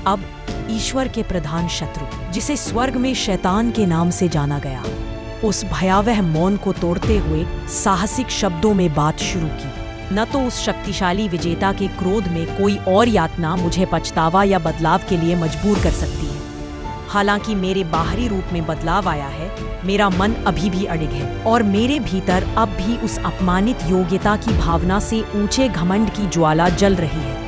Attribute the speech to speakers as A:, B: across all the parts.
A: अब ईश्वर के प्रधान शत्रु, जिसे स्वर्ग में शैतान के नाम से जाना गया, उस भयावह मौन को तोड़ते हुए साहसिक शब्दों में बात शुरू की। न तो उस शक्तिशाली विजेता के क्रोध में कोई और यातना मुझे पछतावा या बदलाव के लिए मजबूर कर सकती है। हालांकि मेरे बाहरी रूप में बदलाव आया है, मेरा मन अभी भी अडिग है और मेरे भीतर अब भी उस अपमानित योग्यता की भावना से ऊंचे घमंड की ज्वाला जल रही है।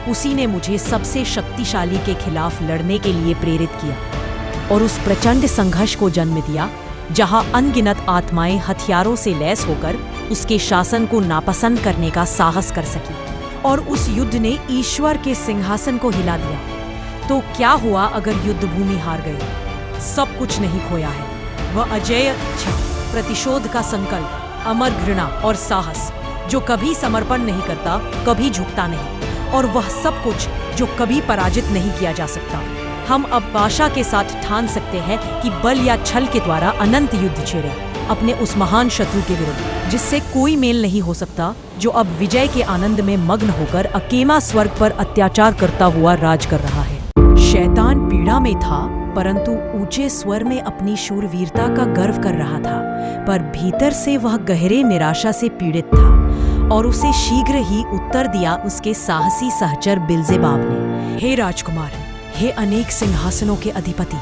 A: उसी ने मुझे सबसे शक्तिशाली के खिलाफ लड़ने के लिए प्रेरित किया और उस प्रचंड संघर्ष को जन्म दिया जहां अनगिनत आत्माएं हथियारों से लैस होकर उसके शासन को नापसंद करने का साहस कर सकी। और उस युद्ध ने ईश्वर के सिंहासन को हिला दिया। तो क्या हुआ अगर युद्ध भूमि हार गई? सब कुछ नहीं खोया है। वह अजेय इच्छा, प्रतिशोध का संकल्प, अमर घृणा और साहस जो कभी समर्पण नहीं करता, कभी झुकता नहीं, और वह सब कुछ जो कभी पराजित नहीं किया जा सकता। हम अब आशा के साथ ठान सकते हैं कि बल या छल के द्वारा अनंत युद्ध छेड़े अपने उस महान शत्रु के विरुद्ध, जिससे कोई मेल नहीं हो सकता, जो अब विजय के आनंद में मग्न होकर अकेला स्वर्ग पर अत्याचार करता हुआ राज कर रहा है। शैतान पीड़ा में था, परंतु ऊंचे स्वर में अपनी शूरवीरता का गर्व कर रहा था, पर भीतर से वह गहरे निराशा से पीड़ित था और उसे शीघ्र ही उत्तर दिया उसके साहसी सहचर बिल्जेबाब ने। हे राजकुमार, हे अनेक सिंहासनों के अधिपति,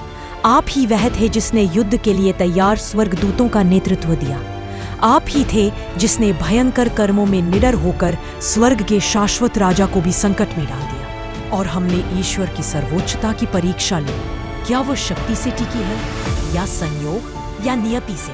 A: आप ही वह थे जिसने युद्ध के लिए तैयार स्वर्गदूतों का नेतृत्व दिया। आप ही थे जिसने भयंकर कर्मों में निडर होकर स्वर्ग के शाश्वत राजा को भी संकट में डाल दिया। और हमने ईश्वर की सर्वोच्चता की परीक्षा ली। क्या वह शक्ति से टिकी है या संयोग या नियति से?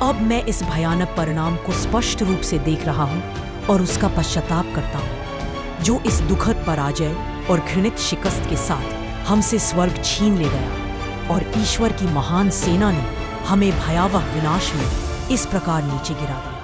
A: अब मैं इस भयानक परिणाम को स्पष्ट रूप से देख रहा हूँ और उसका पश्चाताप करता हूँ, जो इस दुखद पराजय और घृणित शिकस्त के साथ हमसे स्वर्ग छीन ले गया और ईश्वर की महान सेना ने हमें भयावह विनाश में इस प्रकार नीचे गिरा दिया।